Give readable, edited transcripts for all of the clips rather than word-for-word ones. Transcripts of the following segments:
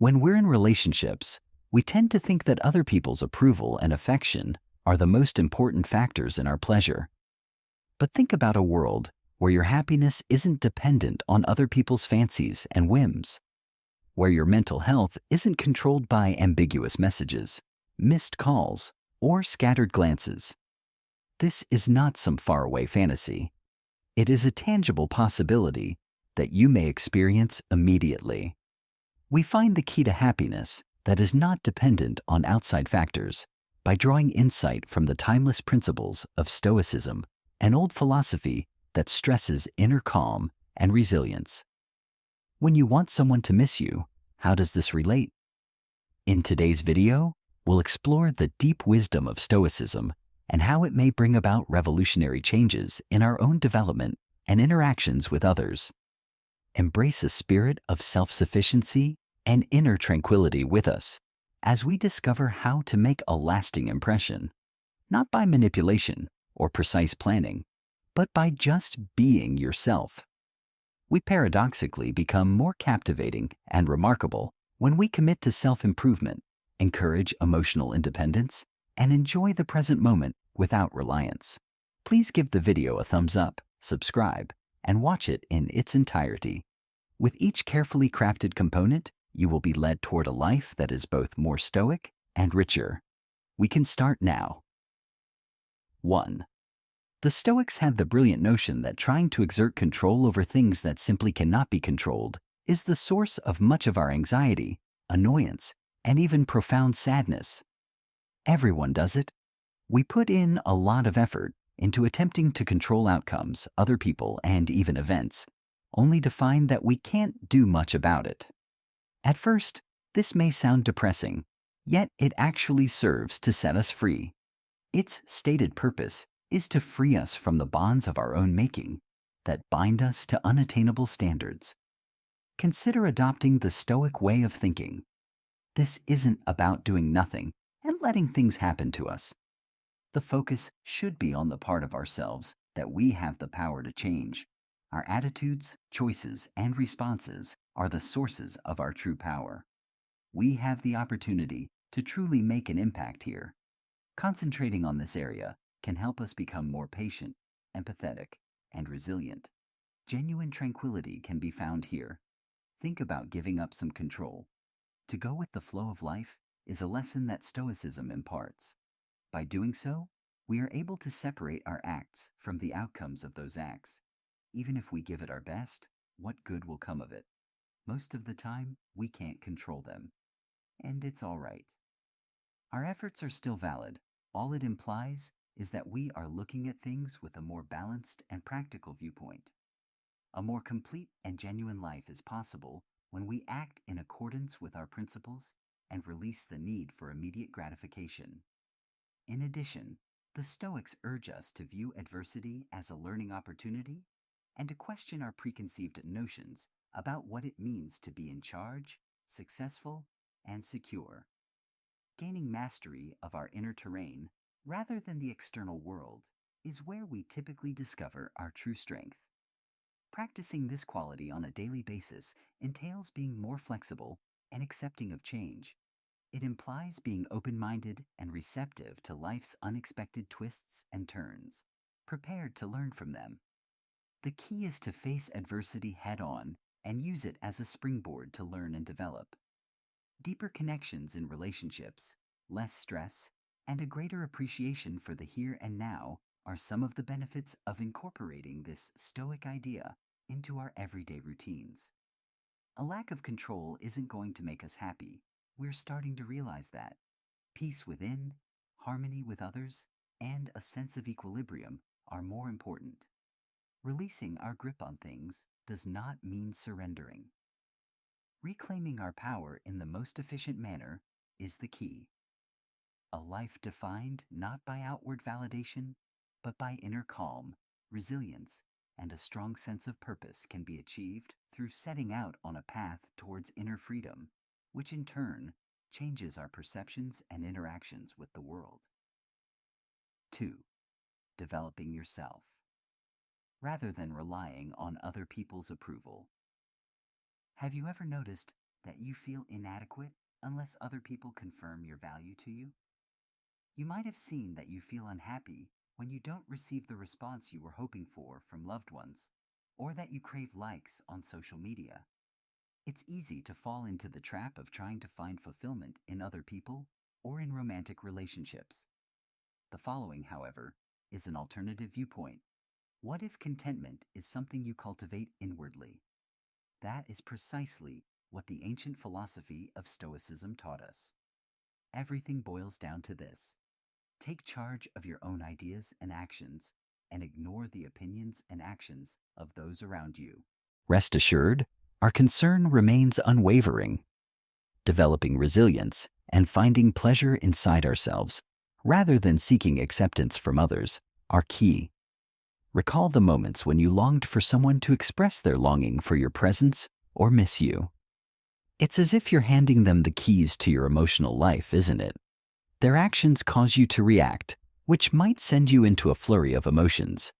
When we're in relationships, we tend to think that other people's approval and affection are the most important factors in our pleasure. But think about a world where your happiness isn't dependent on other people's fancies and whims, where your mental health isn't controlled by ambiguous messages, missed calls, or scattered glances. This is not some faraway fantasy. It is a tangible possibility that you may experience immediately. We find the key to happiness that is not dependent on outside factors by drawing insight from the timeless principles of Stoicism, an old philosophy that stresses inner calm and resilience. When you want someone to miss you, how does this relate? In today's video, we'll explore the deep wisdom of Stoicism and how it may bring about revolutionary changes in our own development and interactions with others. Embrace a spirit of self-sufficiency and inner tranquility with us as we discover how to make a lasting impression, not by manipulation or precise planning, but by just being yourself. We paradoxically become more captivating and remarkable when we commit to self-improvement, encourage emotional independence, and enjoy the present moment without reliance. Please give the video a thumbs up, subscribe, and watch it in its entirety. With each carefully crafted component, you will be led toward a life that is both more stoic and richer. We can start now. 1. The Stoics had the brilliant notion that trying to exert control over things that simply cannot be controlled is the source of much of our anxiety, annoyance, and even profound sadness. Everyone does it. We put in a lot of effort into attempting to control outcomes, other people, and even events, only to find that we can't do much about it. At first, this may sound depressing, yet it actually serves to set us free. Its stated purpose is to free us from the bonds of our own making that bind us to unattainable standards. Consider adopting the Stoic way of thinking. This isn't about doing nothing and letting things happen to us. The focus should be on the part of ourselves that we have the power to change. Our attitudes, choices, and responses are the sources of our true power. We have the opportunity to truly make an impact here. Concentrating on this area can help us become more patient, empathetic, and resilient. Genuine tranquility can be found here. Think about giving up some control. To go with the flow of life is a lesson that Stoicism imparts. By doing so, we are able to separate our acts from the outcomes of those acts. Even if we give it our best, what good will come of it? Most of the time, we can't control them. And it's all right. Our efforts are still valid. All it implies is that we are looking at things with a more balanced and practical viewpoint. A more complete and genuine life is possible when we act in accordance with our principles and release the need for immediate gratification. In addition, the Stoics urge us to view adversity as a learning opportunity and to question our preconceived notions about what it means to be in charge, successful, and secure. Gaining mastery of our inner terrain, rather than the external world, is where we typically discover our true strength. Practicing this quality on a daily basis entails being more flexible and accepting of change. It implies being open-minded and receptive to life's unexpected twists and turns, prepared to learn from them. The key is to face adversity head-on and use it as a springboard to learn and develop. Deeper connections in relationships, less stress, and a greater appreciation for the here and now are some of the benefits of incorporating this Stoic idea into our everyday routines. A lack of control isn't going to make us happy. We're starting to realize that. Peace within, harmony with others, and a sense of equilibrium are more important. Releasing our grip on things does not mean surrendering. Reclaiming our power in the most efficient manner is the key. A life defined not by outward validation, but by inner calm, resilience, and a strong sense of purpose can be achieved through setting out on a path towards inner freedom, which in turn changes our perceptions and interactions with the world. 2. Developing yourself, rather than relying on other people's approval. Have you ever noticed that you feel inadequate unless other people confirm your value to you? You might have seen that you feel unhappy when you don't receive the response you were hoping for from loved ones, or that you crave likes on social media. It's easy to fall into the trap of trying to find fulfillment in other people or in romantic relationships. The following, however, is an alternative viewpoint. What if contentment is something you cultivate inwardly? That is precisely what the ancient philosophy of Stoicism taught us. Everything boils down to this: take charge of your own ideas and actions, and ignore the opinions and actions of those around you. Rest assured, our concern remains unwavering. Developing resilience and finding pleasure inside ourselves, rather than seeking acceptance from others, are key. Recall the moments when you longed for someone to express their longing for your presence or miss you. It's as if you're handing them the keys to your emotional life, isn't it? Their actions cause you to react, which might send you into a flurry of emotions.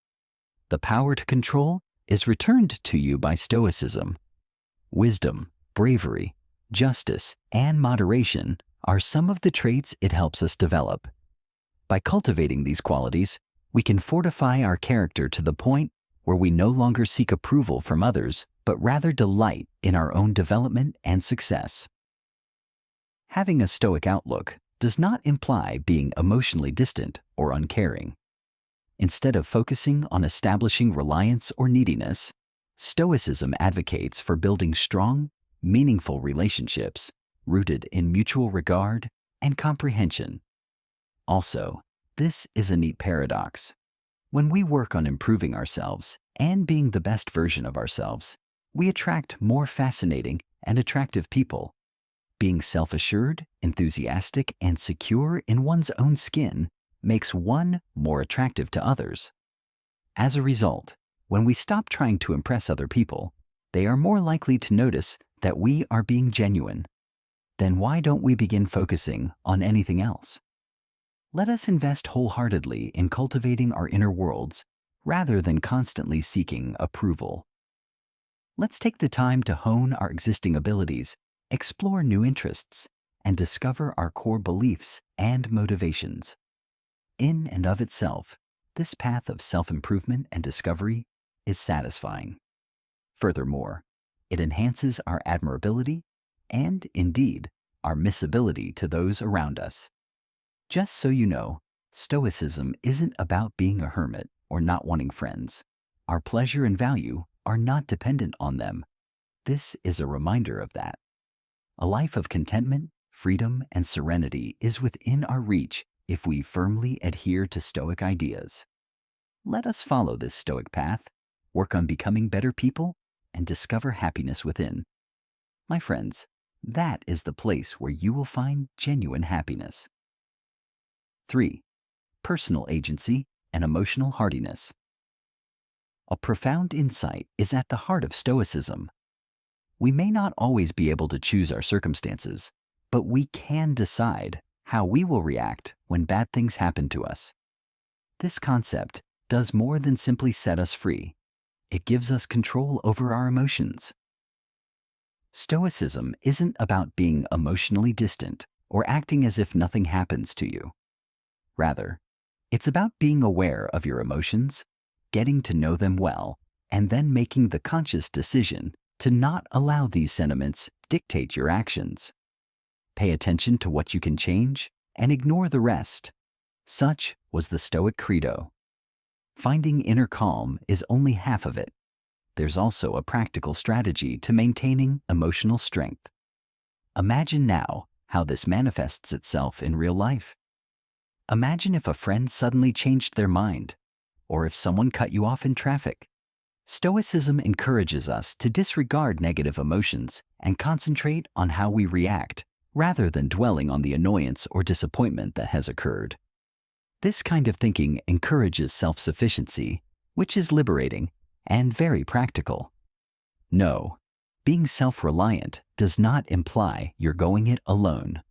The power to control is returned to you by Stoicism. Wisdom, bravery, justice, and moderation are some of the traits it helps us develop. By cultivating these qualities, we can fortify our character to the point where we no longer seek approval from others, but rather delight in our own development and success. Having a Stoic outlook does not imply being emotionally distant or uncaring. Instead of focusing on establishing reliance or neediness, Stoicism advocates for building strong, meaningful relationships rooted in mutual regard and comprehension. Also, this is a neat paradox. When we work on improving ourselves and being the best version of ourselves, we attract more fascinating and attractive people. Being self-assured, enthusiastic, and secure in one's own skin makes one more attractive to others. As a result, when we stop trying to impress other people, they are more likely to notice that we are being genuine. Then why don't we begin focusing on anything else? Let us invest wholeheartedly in cultivating our inner worlds rather than constantly seeking approval. Let's take the time to hone our existing abilities, explore new interests, and discover our core beliefs and motivations. In and of itself, this path of self-improvement and discovery is satisfying. Furthermore, it enhances our admirability and, indeed, our missability to those around us. Just so you know, Stoicism isn't about being a hermit or not wanting friends. Our pleasure and value are not dependent on them. This is a reminder of that. A life of contentment, freedom, and serenity is within our reach if we firmly adhere to Stoic ideas. Let us follow this Stoic path, work on becoming better people, and discover happiness within. My friends, that is the place where you will find genuine happiness. 3. Personal agency and emotional hardiness. A profound insight is at the heart of Stoicism. We may not always be able to choose our circumstances, but we can decide how we will react when bad things happen to us. This concept does more than simply set us free. It gives us control over our emotions. Stoicism isn't about being emotionally distant or acting as if nothing happens to you. Rather, it's about being aware of your emotions, getting to know them well, and then making the conscious decision to not allow these sentiments dictate your actions. Pay attention to what you can change and ignore the rest. Such was the Stoic credo. Finding inner calm is only half of it. There's also a practical strategy to maintaining emotional strength. Imagine now how this manifests itself in real life. Imagine if a friend suddenly changed their mind, or if someone cut you off in traffic. Stoicism encourages us to disregard negative emotions and concentrate on how we react, rather than dwelling on the annoyance or disappointment that has occurred. This kind of thinking encourages self-sufficiency, which is liberating and very practical. No, being self-reliant does not imply you're going it alone.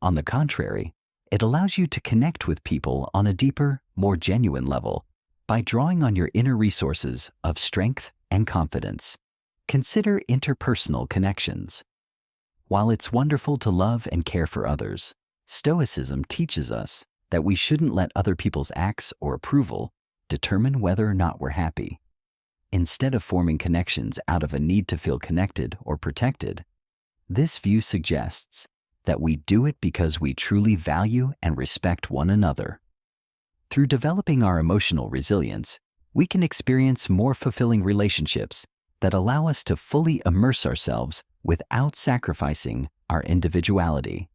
On the contrary, it allows you to connect with people on a deeper, more genuine level by drawing on your inner resources of strength and confidence. Consider interpersonal connections. While it's wonderful to love and care for others, Stoicism teaches us that we shouldn't let other people's acts or approval determine whether or not we're happy. Instead of forming connections out of a need to feel connected or protected, this view suggests that we do it because we truly value and respect one another. Through developing our emotional resilience, we can experience more fulfilling relationships that allow us to fully immerse ourselves without sacrificing our individuality.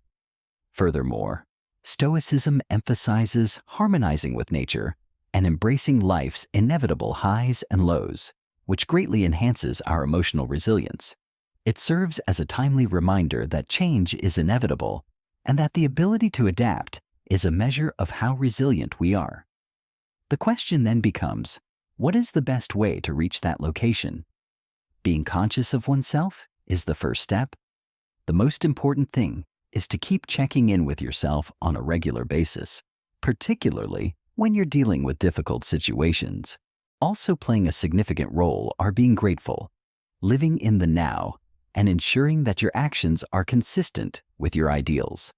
Furthermore, Stoicism emphasizes harmonizing with nature and embracing life's inevitable highs and lows, which greatly enhances our emotional resilience. It serves as a timely reminder that change is inevitable and that the ability to adapt is a measure of how resilient we are. The question then becomes, what is the best way to reach that location? Being conscious of oneself is the first step. The most important thing is to keep checking in with yourself on a regular basis, particularly when you're dealing with difficult situations. Also playing a significant role are being grateful, living in the now, and ensuring that your actions are consistent with your ideals.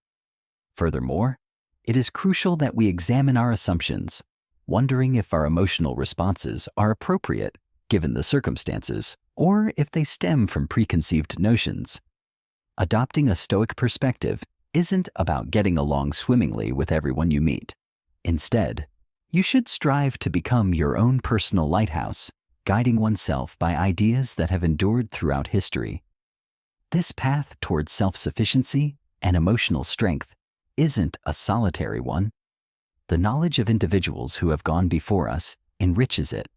Furthermore, it is crucial that we examine our assumptions, wondering if our emotional responses are appropriate given the circumstances, or if they stem from preconceived notions. Adopting a Stoic perspective isn't about getting along swimmingly with everyone you meet. Instead, you should strive to become your own personal lighthouse, guiding oneself by ideas that have endured throughout history. This path towards self-sufficiency and emotional strength isn't a solitary one. The knowledge of individuals who have gone before us enriches it.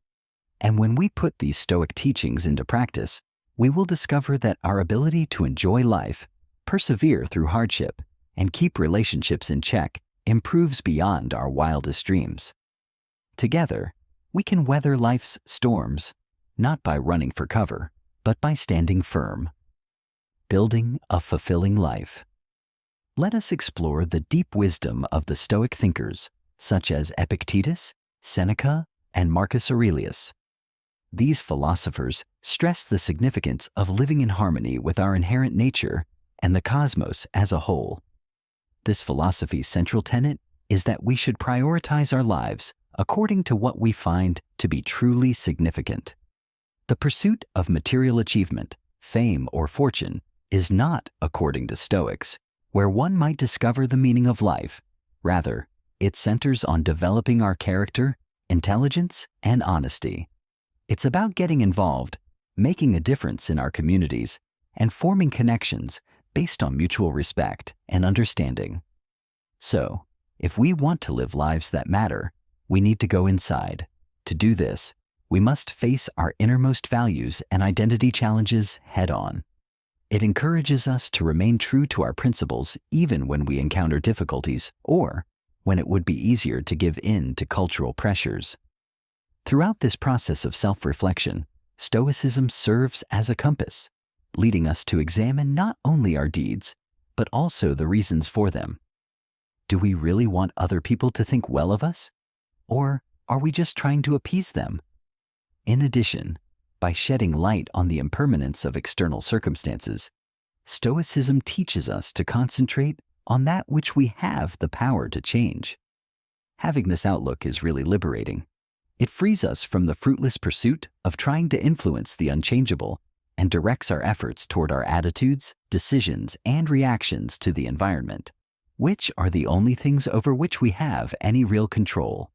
And when we put these Stoic teachings into practice, we will discover that our ability to enjoy life, persevere through hardship, and keep relationships in check improves beyond our wildest dreams. Together, we can weather life's storms, not by running for cover, but by standing firm. Building a fulfilling life. Let us explore the deep wisdom of the Stoic thinkers, such as Epictetus, Seneca, and Marcus Aurelius. These philosophers stress the significance of living in harmony with our inherent nature and the cosmos as a whole. This philosophy's central tenet is that we should prioritize our lives according to what we find to be truly significant. The pursuit of material achievement, fame, or fortune is not, according to Stoics, where one might discover the meaning of life. Rather, it centers on developing our character, intelligence, and honesty. It's about getting involved, making a difference in our communities, and forming connections based on mutual respect and understanding. So, if we want to live lives that matter, we need to go inside. To do this, we must face our innermost values and identity challenges head-on. It encourages us to remain true to our principles even when we encounter difficulties or when it would be easier to give in to cultural pressures. Throughout this process of self-reflection, Stoicism serves as a compass, leading us to examine not only our deeds, but also the reasons for them. Do we really want other people to think well of us? Or are we just trying to appease them? In addition, by shedding light on the impermanence of external circumstances, Stoicism teaches us to concentrate on that which we have the power to change. Having this outlook is really liberating. It frees us from the fruitless pursuit of trying to influence the unchangeable and directs our efforts toward our attitudes, decisions, and reactions to the environment, which are the only things over which we have any real control.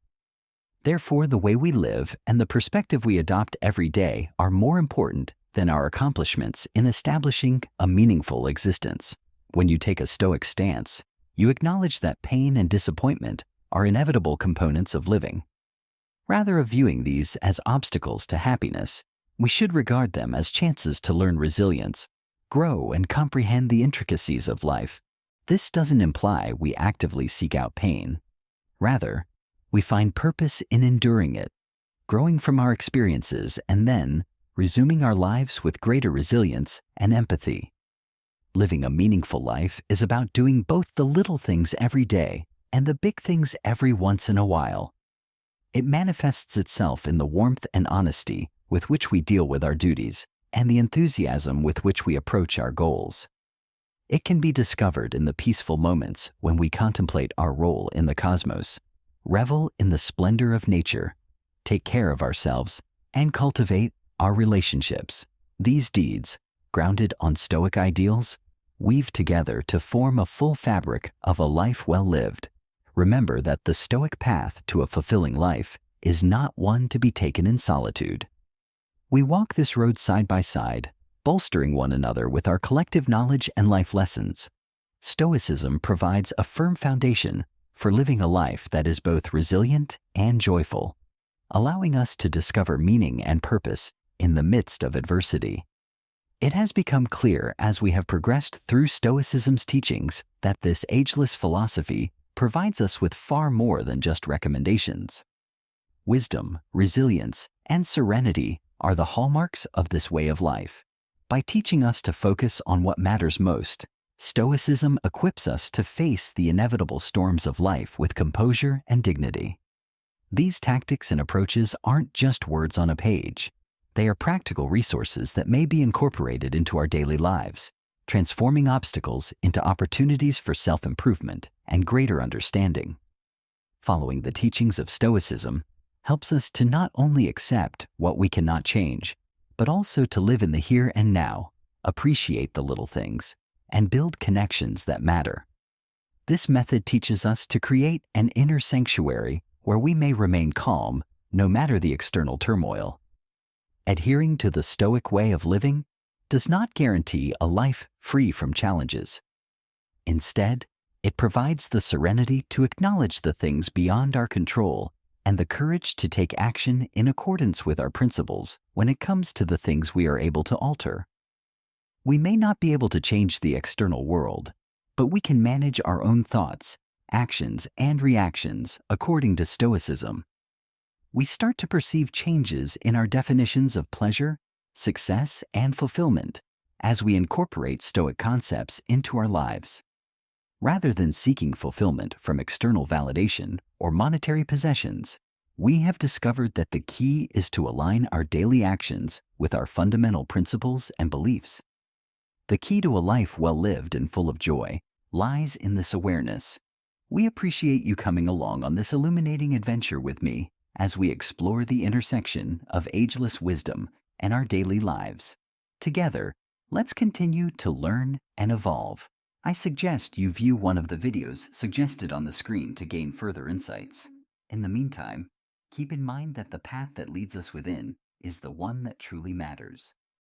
Therefore, the way we live and the perspective we adopt every day are more important than our accomplishments in establishing a meaningful existence. When you take a Stoic stance, you acknowledge that pain and disappointment are inevitable components of living. Rather than viewing these as obstacles to happiness, we should regard them as chances to learn resilience, grow, and comprehend the intricacies of life. This doesn't imply we actively seek out pain. Rather, we find purpose in enduring it, growing from our experiences, and then resuming our lives with greater resilience and empathy. Living a meaningful life is about doing both the little things every day and the big things every once in a while. It manifests itself in the warmth and honesty with which we deal with our duties and the enthusiasm with which we approach our goals. It can be discovered in the peaceful moments when we contemplate our role in the cosmos, revel in the splendor of nature, take care of ourselves, and cultivate our relationships. These deeds, grounded on Stoic ideals, weave together to form a full fabric of a life well lived. Remember that the Stoic path to a fulfilling life is not one to be taken in solitude. We walk this road side by side, bolstering one another with our collective knowledge and life lessons. Stoicism provides a firm foundation for living a life that is both resilient and joyful, allowing us to discover meaning and purpose in the midst of adversity. It has become clear as we have progressed through Stoicism's teachings that this ageless philosophy provides us with far more than just recommendations. Wisdom, resilience, and serenity are the hallmarks of this way of life. By teaching us to focus on what matters most, Stoicism equips us to face the inevitable storms of life with composure and dignity. These tactics and approaches aren't just words on a page. They are practical resources that may be incorporated into our daily lives, transforming obstacles into opportunities for self-improvement and greater understanding. Following the teachings of Stoicism helps us to not only accept what we cannot change, but also to live in the here and now, appreciate the little things, and build connections that matter. This method teaches us to create an inner sanctuary where we may remain calm no matter the external turmoil. Adhering to the Stoic way of living does not guarantee a life free from challenges. Instead, it provides the serenity to acknowledge the things beyond our control and the courage to take action in accordance with our principles when it comes to the things we are able to alter. We may not be able to change the external world, but we can manage our own thoughts, actions, and reactions according to Stoicism. We start to perceive changes in our definitions of pleasure, success, and fulfillment as we incorporate Stoic concepts into our lives. Rather than seeking fulfillment from external validation or monetary possessions, we have discovered that the key is to align our daily actions with our fundamental principles and beliefs. The key to a life well lived and full of joy lies in this awareness. We appreciate you coming along on this illuminating adventure with me as we explore the intersection of ageless wisdom and our daily lives. Together, let's continue to learn and evolve. I suggest you view one of the videos suggested on the screen to gain further insights. In the meantime, keep in mind that the path that leads us within is the one that truly matters.